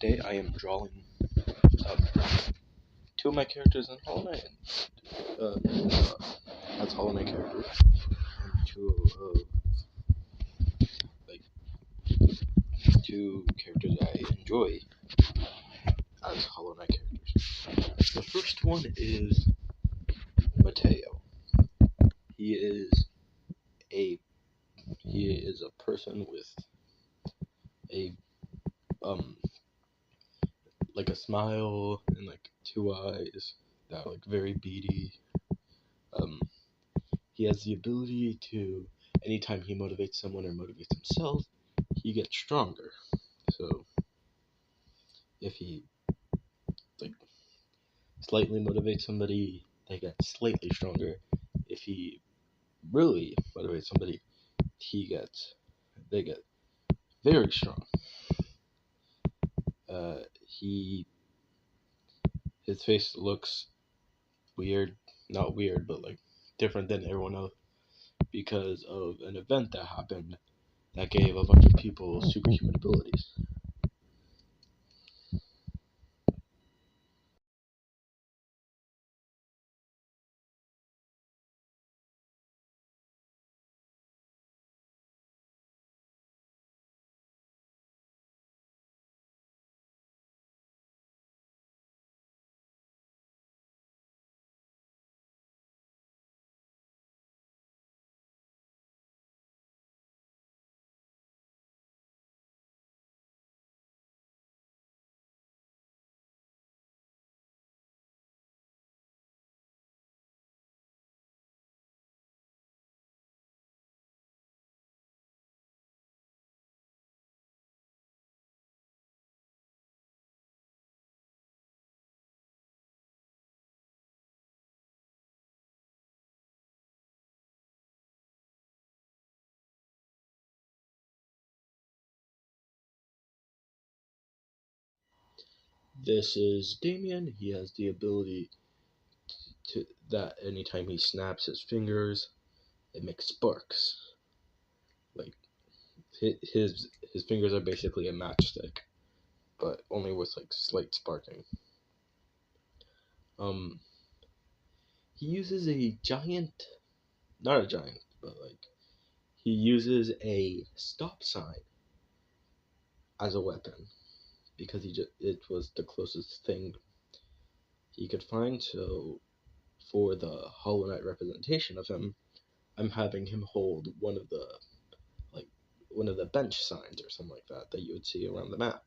today I am drawing um, two of my characters in Hollow Knight, as Hollow Knight characters, and like two characters I enjoy as Hollow Knight characters. The first one is Mateo. He is a person with a um like a smile and like two eyes that are like very beady. Um, he has the ability to, anytime he motivates someone or motivates himself, he gets stronger. So if he like slightly motivates somebody, they get slightly stronger. If he really motivates somebody, they get very strong. He his face looks weird, not weird, but like different than everyone else because of an event that happened that gave a bunch of people superhuman abilities. This is Damien. He has the ability to that anytime he snaps his fingers, it makes sparks. Like his fingers are basically a matchstick, but only with like slight sparking. Um, he uses a giant, not a giant, but like he uses a stop sign as a weapon because it was the closest thing he could find. So for the Hollow Knight representation of him, I'm having him hold like one of the bench signs or something like that you would see around the map.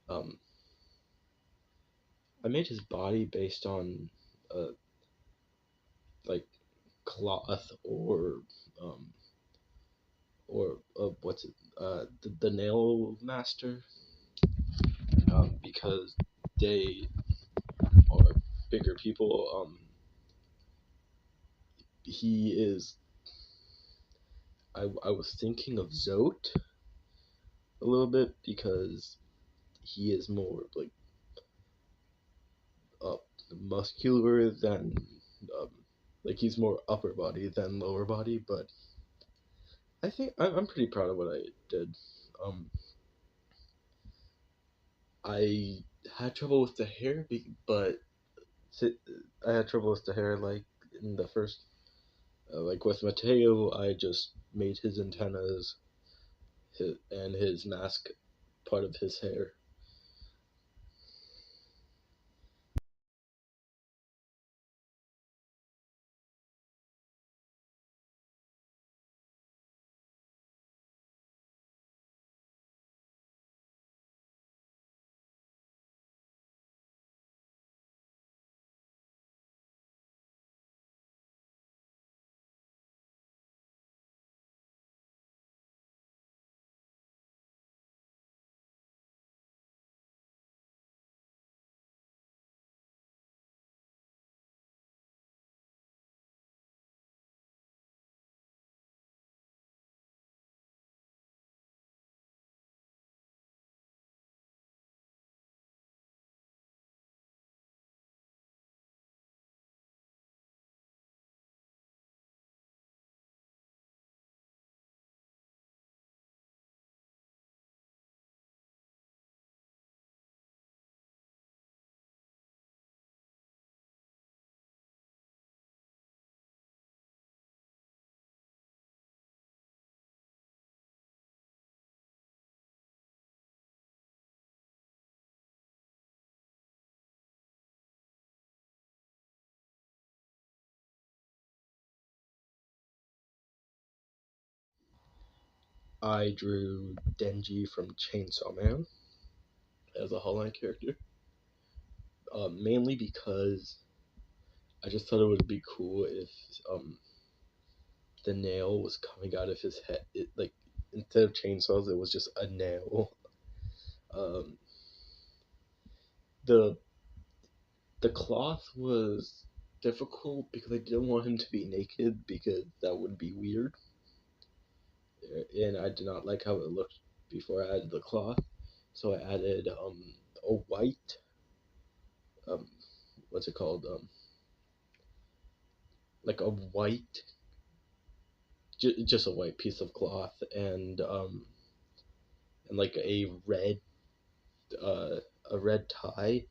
Um, I made his body based on like cloth um, or what's it the nail master, because they are bigger people. He is. I was thinking of Zote a little bit because he is more like uh, muscular than um, like he's more upper body than lower body, but I think I'm pretty proud of what I did. Um, I had trouble with the hair, but I had trouble with the hair like in the first, like with Mateo, I just made his antennas and his mask part of his hair. I drew Denji from Chainsaw Man as a Hollow Knight character, mainly because I just thought it would be cool if the nail was coming out of his head. Like, instead of chainsaws, it was just a nail. Um, the the cloth was difficult because I didn't want him to be naked because that would be weird, and I did not like how it looked before I added the cloth. So I added a white what's it called like a white just a white piece of cloth, and like uh, a red tie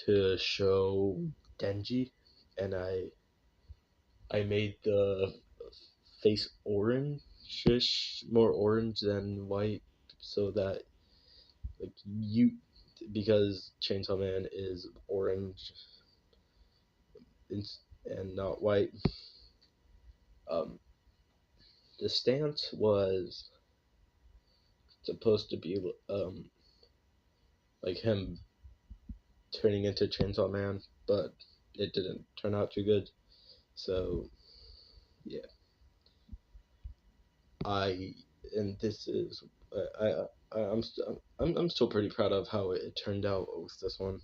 to show Denji, and I made the face orange-ish, more orange than white, so that like you because Chainsaw Man is orange and not white. Um, the stance was supposed to be like him turning into Chainsaw Man, but it didn't turn out too good. So yeah, I and this is I'm still pretty proud of how it turned out with this one.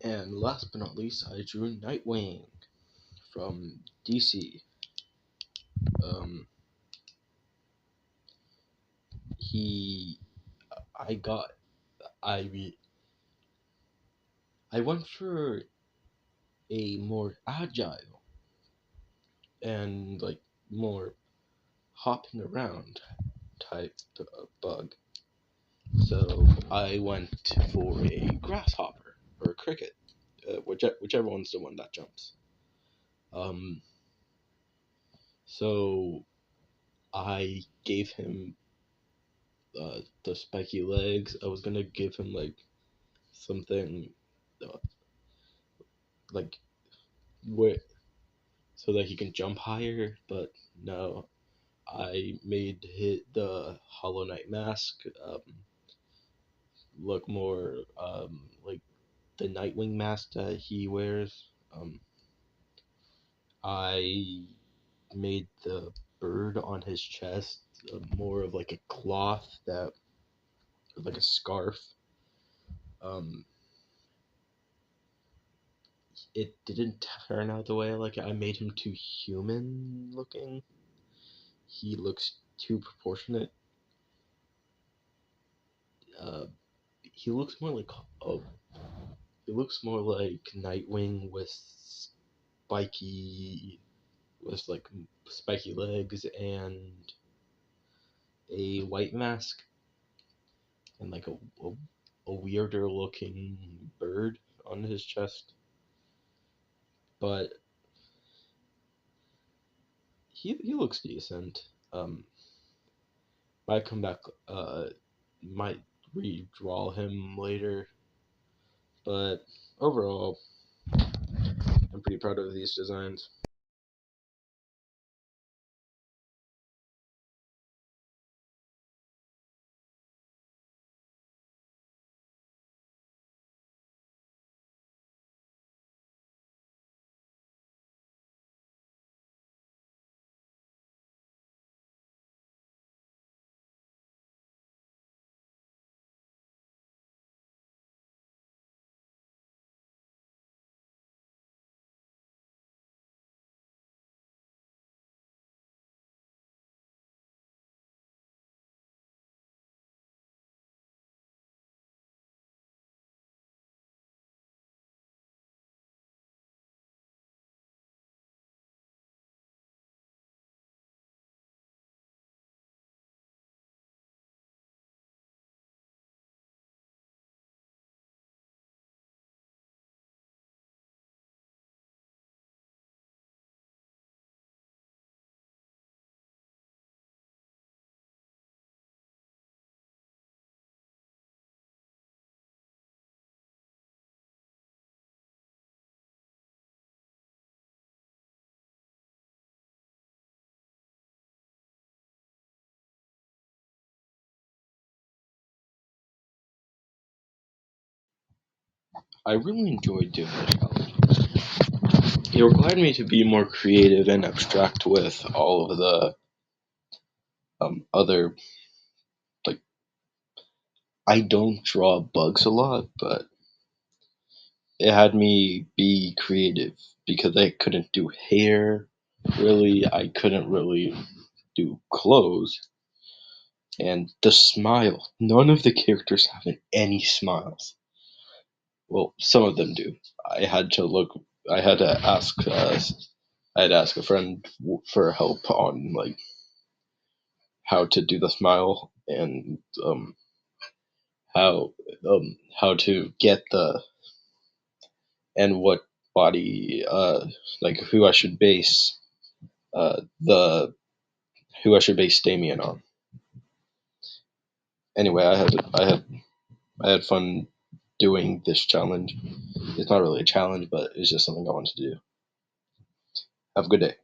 And last but not least, I drew Nightwing from DC. Um, he, I got, I went for a more agile and like more hopping around type bug. So I went for a grasshopper or a cricket, whichever one's the one that jumps. Um, so I gave him the spiky legs. I was gonna give him like something uh, like where so that he can jump higher, but no. I made the Hollow Knight mask look more like the Nightwing mask that he wears. I made the bird on his chest more of like a cloth that, like a scarf. Um, it didn't turn out the way I like it. I made him too human looking. He looks too proportionate. Uh, he looks more like oh, he looks more like Nightwing spiky, with like spiky legs and a white mask and like a weirder looking bird on his chest. But he looks decent. Might come back. Might redraw him later, but overall, I'm pretty proud of these designs. I really enjoyed doing the challenge. It required me to be more creative and abstract with all of the other, like, I don't draw bugs a lot, but it had me be creative because I couldn't do hair, really. I couldn't really do clothes. And the smile. None of the characters have any smiles. Well, some of them do. I had to look. I had to ask. I had to ask a friend for help on like how to do the smile and how how to get the and what body like who I should base the who I should base Damien on. Anyway, I had fun doing this challenge. It's not really a challenge, but it's just something I wanted to do. Have a good day.